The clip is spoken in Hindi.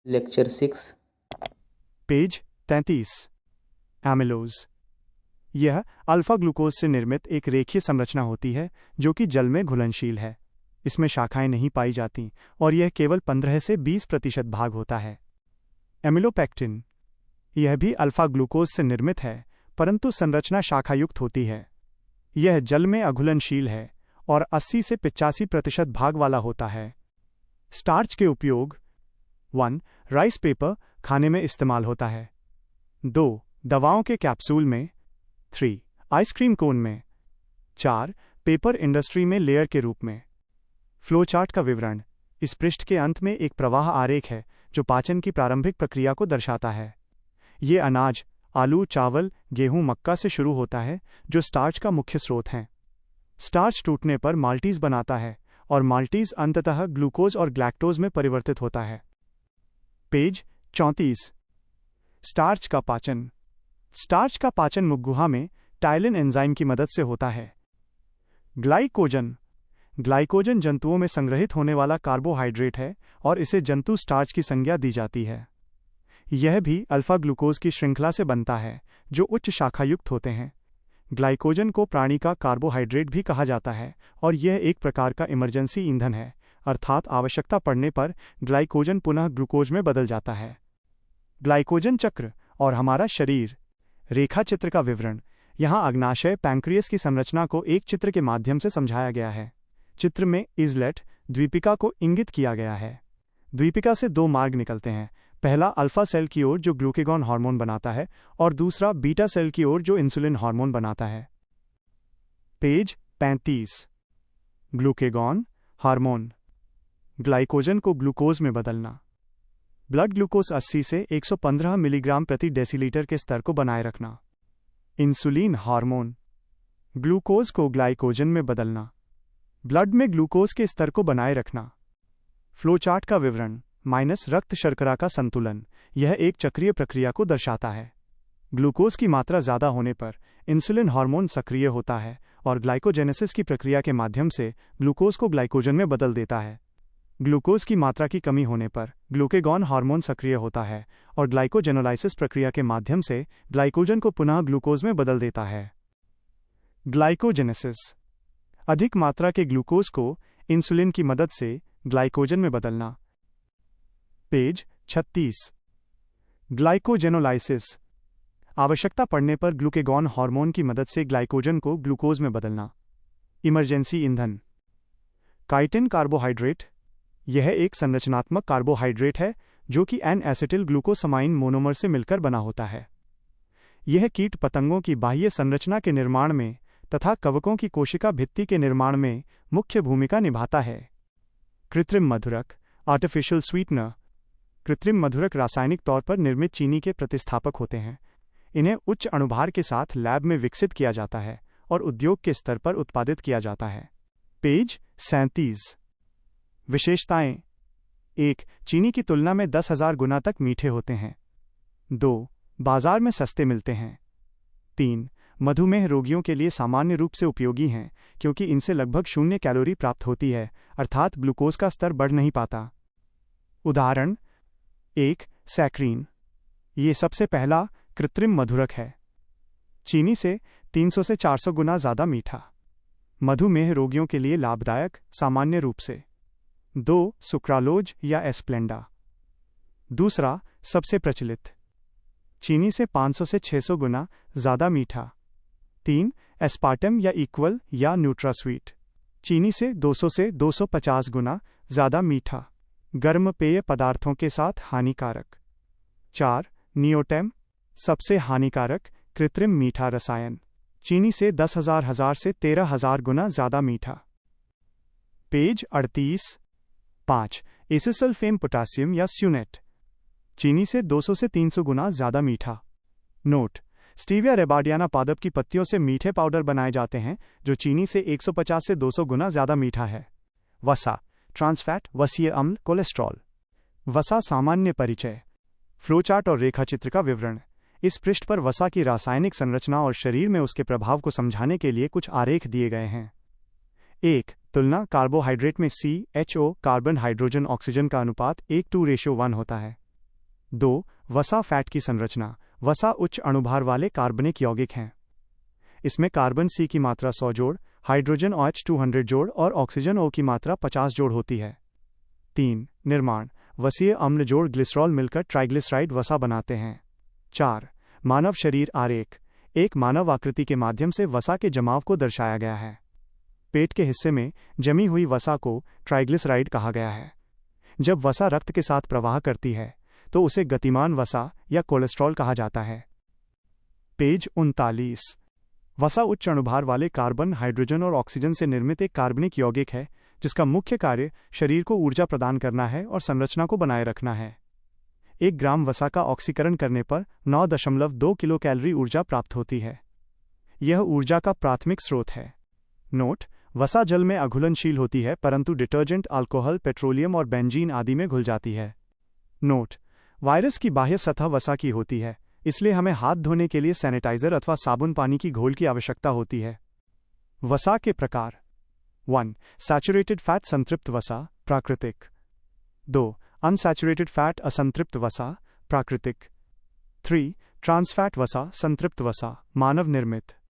लेक्चर 6। पेज 33। एमिलोज। यह अल्फा ग्लूकोज से निर्मित एक रेखीय संरचना होती है जो कि जल में घुलनशील है। इसमें शाखाएं नहीं पाई जाती और यह केवल 15 से 20% भाग होता है। एमिलोपेक्टिन। यह भी अल्फा ग्लूकोज से निर्मित है परंतु संरचना शाखायुक्त होती है। यह जल में अघुलनशील है और 80 से 85% भाग वाला होता है। स्टार्च के उपयोग 1. राइस पेपर खाने में इस्तेमाल होता है। 2. दवाओं के कैप्सूल में। 3. आइसक्रीम कोन में। 4. पेपर इंडस्ट्री में लेयर के रूप में। फ्लोचार्ट का विवरण। इस पृष्ठ के अंत में एक प्रवाह आरेख है जो पाचन की प्रारंभिक प्रक्रिया को दर्शाता है। ये अनाज आलू, चावल, गेहूं, मक्का से शुरू होता है जो स्टार्च का मुख्य स्रोत हैं। स्टार्च टूटने पर माल्टीज बनाता है और माल्टीज अंततः ग्लूकोज और ग्लैक्टोज में परिवर्तित होता है। पेज 34। स्टार्च का पाचन। स्टार्च का पाचन मुखगुहा में टाइलिन एंजाइम की मदद से होता है। ग्लाइकोजन। ग्लाइकोजन जंतुओं में संग्रहित होने वाला कार्बोहाइड्रेट है और इसे जंतु स्टार्च की संज्ञा दी जाती है। यह भी अल्फा ग्लूकोज की श्रृंखला से बनता है जो उच्च शाखायुक्त होते हैं। ग्लाइकोजन को प्राणी का कार्बोहाइड्रेट भी कहा जाता है और यह एक प्रकार का इमरजेंसी ईंधन है, अर्थात आवश्यकता पड़ने पर ग्लाइकोजन पुनः ग्लूकोज में बदल जाता है। ग्लाइकोजन चक्र और हमारा शरीर। रेखा चित्र का विवरण। यहाँ अग्नाशय पैंक्रियस की संरचना को एक चित्र के माध्यम से समझाया गया है। चित्र में इजलेट द्वीपिका को इंगित किया गया है। द्वीपिका से 2 मार्ग निकलते हैं, पहला अल्फा सेल की ओर जो ग्लूकेगॉन हार्मोन बनाता है और दूसरा बीटा सेल की ओर जो इंसुलिन हार्मोन बनाता है। पेज 35। Glucagon hormone. ग्लाइकोजन को ग्लूकोज में बदलना। ब्लड ग्लूकोज 80 से 115 मिलीग्राम प्रति डेसीलीटर के स्तर को बनाए रखना। Insulin hormone. ग्लूकोज को ग्लाइकोजन में बदलना। ब्लड में ग्लूकोज के स्तर को बनाए रखना। फ्लोचार्ट का विवरण। माइनस रक्त शर्करा का संतुलन। यह एक चक्रीय प्रक्रिया को दर्शाता है। ग्लूकोज की मात्रा ज़्यादा होने पर इंसुलिन हार्मोन सक्रिय होता है और ग्लाइकोजेनेसिस की प्रक्रिया के माध्यम से ग्लूकोज को ग्लाइकोजन में बदल देता है। ग्लूकोज की मात्रा की कमी होने पर ग्लूकेगॉन हार्मोन सक्रिय होता है और ग्लाइकोजेनोलाइसिस प्रक्रिया के माध्यम से ग्लाइकोजन को पुनः ग्लूकोज में बदल देता है। ग्लाइकोजेनेसिस। अधिक मात्रा के ग्लूकोज को इंसुलिन की मदद से ग्लाइकोजन में बदलना। पेज 36। ग्लाइकोजेनोलाइसिस। आवश्यकता पड़ने पर ग्लूकेगॉन हार्मोन की मदद से ग्लाइकोजन को ग्लूकोज में बदलना। इमरजेंसी ईंधन। Chitin carbohydrate. यह एक संरचनात्मक कार्बोहाइड्रेट है जो कि एन एसिटिल ग्लूकोसमाइन मोनोमर से मिलकर बना होता है। यह कीट पतंगों की बाह्य संरचना के निर्माण में तथा कवकों की कोशिका भित्ति के निर्माण में मुख्य भूमिका निभाता है। कृत्रिम मधुरक आर्टिफिशियल स्वीटनर। कृत्रिम मधुरक रासायनिक तौर पर निर्मित चीनी के प्रतिस्थापक होते हैं। इन्हें उच्च अणुभार के साथ लैब में विकसित किया जाता है और उद्योग के स्तर पर उत्पादित किया जाता है। पेज 37। विशेषताएं। 1. चीनी की तुलना में 10,000 गुना तक मीठे होते हैं। 2. बाजार में सस्ते मिलते हैं। 3. मधुमेह रोगियों के लिए सामान्य रूप से उपयोगी हैं क्योंकि इनसे लगभग 0 कैलोरी प्राप्त होती है, अर्थात ग्लूकोज का स्तर बढ़ नहीं पाता। उदाहरण 1. सैक्रीन। ये सबसे पहला कृत्रिम मधुरक है। चीनी से 300 से 400 गुना ज़्यादा मीठा। मधुमेह रोगियों के लिए लाभदायक सामान्य रूप से। 2. सुक्रालोज या एस्प्लेंडा। दूसरा सबसे प्रचलित। चीनी से 500 से 600 गुना ज़्यादा मीठा। 3. एस्पार्टम या इक्वल या न्यूट्रास्वीट। चीनी से 200 से 250 गुना ज़्यादा मीठा। गर्म पेय पदार्थों के साथ हानिकारक। 4. नियोटेम। सबसे हानिकारक कृत्रिम मीठा रसायन। चीनी से 10,000 से 13,000 गुना ज़्यादा मीठा। पेज 38। 5. एसिसल्फेम पोटासियम या स्यूनेट। चीनी से 200 से 300 गुना ज़्यादा मीठा। नोट: स्टीविया रेबार्डियाना पादप की पत्तियों से मीठे पाउडर बनाए जाते हैं जो चीनी से 150 से 200 गुना ज़्यादा मीठा है। वसा ट्रांसफैट, वसीय अम्ल, कोलेस्ट्रॉल। वसा सामान्य परिचय। फ्लोचार्ट और रेखाचित्र का विवरण। इस पृष्ठ पर वसा की रासायनिक संरचना और शरीर में उसके प्रभाव को समझाने के लिए कुछ आरेख दिए गए हैं। 1. तुलना। कार्बोहाइड्रेट में CHO कार्बन हाइड्रोजन ऑक्सीजन का अनुपात 1:1 होता है। 2. वसा फैट की संरचना। वसा उच्च अणुभार वाले कार्बनिक यौगिक हैं। इसमें कार्बन सी की मात्रा 100 जोड़, हाइड्रोजन OH 200 जोड़ और ऑक्सीजन O की मात्रा 50 जोड़ होती है। 3. निर्माण। वसीय अम्ल जोड़ ग्लिसरॉल मिलकर ट्राइग्लिसराइड वसा बनाते हैं। 4. मानव शरीर आरेख। एक मानव आकृति के माध्यम से वसा के जमाव को दर्शाया गया है। पेट के हिस्से में जमी हुई वसा को ट्राइग्लिसराइड कहा गया है। जब वसा रक्त के साथ प्रवाह करती है तो उसे गतिमान वसा या कोलेस्ट्रॉल कहा जाता है। पेज 39। वसा उच्च अणुभार वाले कार्बन, हाइड्रोजन और ऑक्सीजन से निर्मित एक कार्बनिक यौगिक है जिसका मुख्य कार्य शरीर को ऊर्जा प्रदान करना है और संरचना को बनाए रखना है। 1 ग्राम वसा का ऑक्सीकरण करने पर 9.2 किलो कैलोरी ऊर्जा प्राप्त होती है। यह ऊर्जा का प्राथमिक स्रोत है। नोट: वसा जल में अघुलनशील होती है परंतु डिटर्जेंट, अल्कोहल, पेट्रोलियम और बेंजीन आदि में घुल जाती है। नोट: वायरस की बाह्य सतह वसा की होती है, इसलिए हमें हाथ धोने के लिए सैनिटाइजर अथवा साबुन पानी की घोल की आवश्यकता होती है। वसा के प्रकार। 1. सैचुरेटेड फैट संतृप्त वसा, प्राकृतिक। 2. अनसैचुरेटेड फैट असंतृप्त वसा, प्राकृतिक। 3. ट्रांस फैट वसा, संतृप्त वसा, मानव निर्मित।